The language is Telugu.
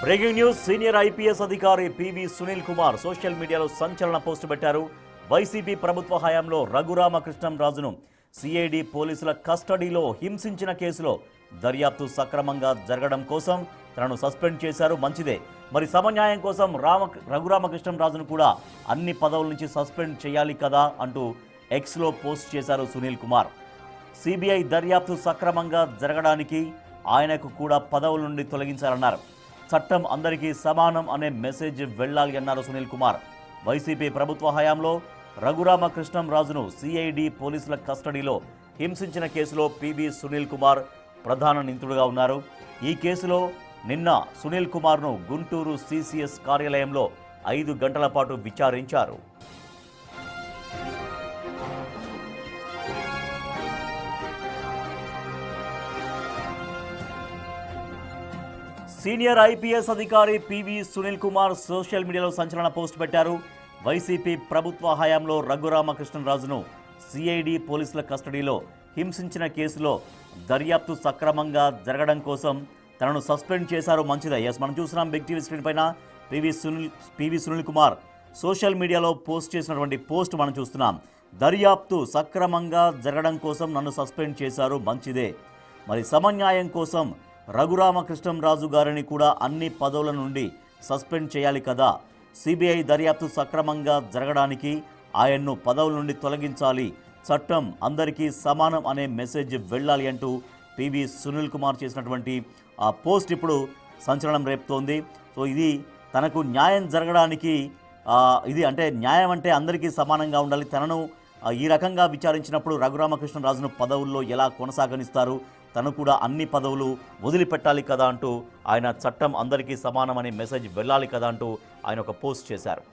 Breaking news. సీనియర్ ఐపీఎస్ అధికారి పివి సునీల్ కుమార్ సోషల్ మీడియాలో సంచలన పోస్టు పెట్టారు. వైసీపీ ప్రభుత్వ హయాంలో రఘురామకృష్ణంరాజును సిఐడి పోలీసుల కస్టడీలో హింసించిన కేసులో దర్యాప్తు సక్రమంగా జరగడం కోసం తనను సస్పెండ్ చేశారు. మంచిదే. మరి సమన్యాయం కోసం రఘురామకృష్ణంరాజును కూడా అన్ని పదవుల నుంచి సస్పెండ్ చేయాలి కదా అంటూ ఎక్స్లో పోస్ట్ చేశారు సునీల్ కుమార్. సిబిఐ దర్యాప్తు సక్రమంగా జరగడానికి ఆయనకు కూడా పదవుల నుండి తొలగించాలన్నారు. చట్టం అందరికీ సమానం అనే మెసేజ్ వెళ్ళాలి అన్నారు సునీల్ కుమార్. వైసీపీ ప్రభుత్వ హయాంలో రఘురామకృష్ణంరాజును సిఐడి పోలీసుల కస్టడీలో హింసించిన కేసులో పివి సునీల్ కుమార్ ప్రధాన నిందితుడుగా ఉన్నారు. ఈ కేసులో నిన్న సునీల్ కుమార్ను గుంటూరు సిసిఎస్ కార్యాలయంలో 5 గంటల పాటు విచారించారు. సీనియర్ ఐపీఎస్ అధికారి పివి సునీల్ కుమార్ సోషల్ మీడియాలో సంచలన పోస్ట్ పెట్టారు. వైసీపీ ప్రభుత్వ హయాంలో రఘురామకృష్ణంరాజును సిఐడి పోలీసుల కస్టడీలో హింసించిన కేసులో దర్యాప్తు సక్రమంగా జరగడం కోసం తనను సస్పెండ్ చేశారు. మంచిదే. మనం చూస్తున్నాం బిగ్ టీవీ స్క్రీన్ పైన పివి సునీల్ కుమార్ సోషల్ మీడియాలో పోస్ట్ చేసినటువంటి పోస్ట్ మనం చూస్తున్నాం. దర్యాప్తు సక్రమంగా జరగడం కోసం నన్ను సస్పెండ్ చేశారు. మంచిదే. మరి సమన్యాయం కోసం రఘురామకృష్ణంరాజు గారిని కూడా అన్ని పదవుల నుండి సస్పెండ్ చేయాలి కదా. సిబిఐ దర్యాప్తు సక్రమంగా జరగడానికి ఆయన్ను పదవుల నుండి తొలగించాలి. చట్టం అందరికీ సమానం అనే మెసేజ్ వెళ్ళాలి అంటూ పివి సునీల్ కుమార్ చేసినటువంటి ఆ పోస్ట్ ఇప్పుడు సంచలనం రేపుతోంది. సో ఇది తనకు న్యాయం జరగడానికి ఇది అంటే న్యాయం అంటే అందరికీ సమానంగా ఉండాలి. తనను ఈ రకంగా విచారించినప్పుడు రఘురామకృష్ణంరాజును పదవుల్లో ఎలా కొనసాగనిస్తారు, తను కూడా అన్ని పదవులు వదిలిపెట్టాలి కదా అంటూ ఆయన చట్టం అందరికీ సమానమనే మెసేజ్ వెళ్ళాలి కదా అంటూ ఆయన ఒక పోస్ట్ చేశారు.